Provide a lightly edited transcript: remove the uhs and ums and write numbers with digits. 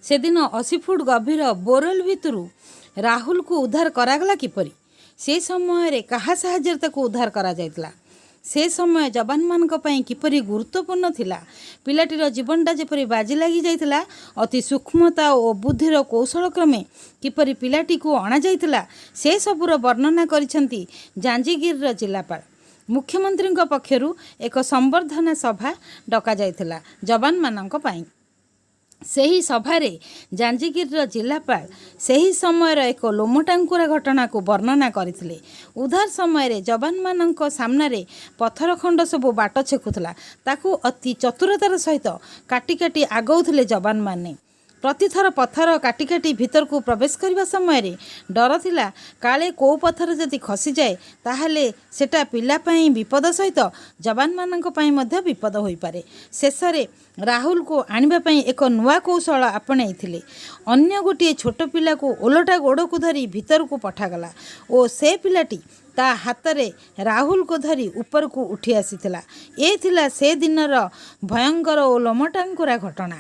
से दिन 80 foot गभीर borewell भितरु Rahul को उद्धार करागला किपरि से समय रे कहा साहाय्य ताको उद्धार करा जायतला से समय जवान मानक पई किपरि गुरुत्वपूर्ण थिला पिलाटीर जीवनटा जेपरि बाजी लागि जायतला अति सूक्ष्मता और बुद्धिर कौशल क्रमे किपरि पिलाटी को अणा जायतला से सबुर वर्णना करिसेंती जांजगीर जिलापाल। मुख्यमंत्री पक्षरु एक संवर्धना सभा डका जायतला जवान मानक पई। सही सभारे जांजगीर जिलापाल सही समय एक लोमटांकुरा घटना को वर्णना करथिले। उद्धार समय जवान मानक सामने पत्थर खंड सब बाट छेकुला ताकू अति चतुरतार सहित काटी काटी आगौथिले जवान माने। प्रतिथर पत्थर काटी काटी भीतर को प्रवेश करने समय डर थिला काले को पत्थर जदि खसी जाए ताहले सेटा पिलापाई विपद सहित जवान मानक पई मध्य विपद होई पारे। शेष रे राहुल को आनिबा पई एक नुआ कौशल आपणैथिले। अन्य गोटे छोट पिला को ओलटा गोड़ को धरी भीतर को पठागला और से पिलाटी ता हाथ रे राहुल को धरी ऊपर को उठी आसीथिला। ए थिला से दिनर भयंकर और लोमटांकुरा घटना।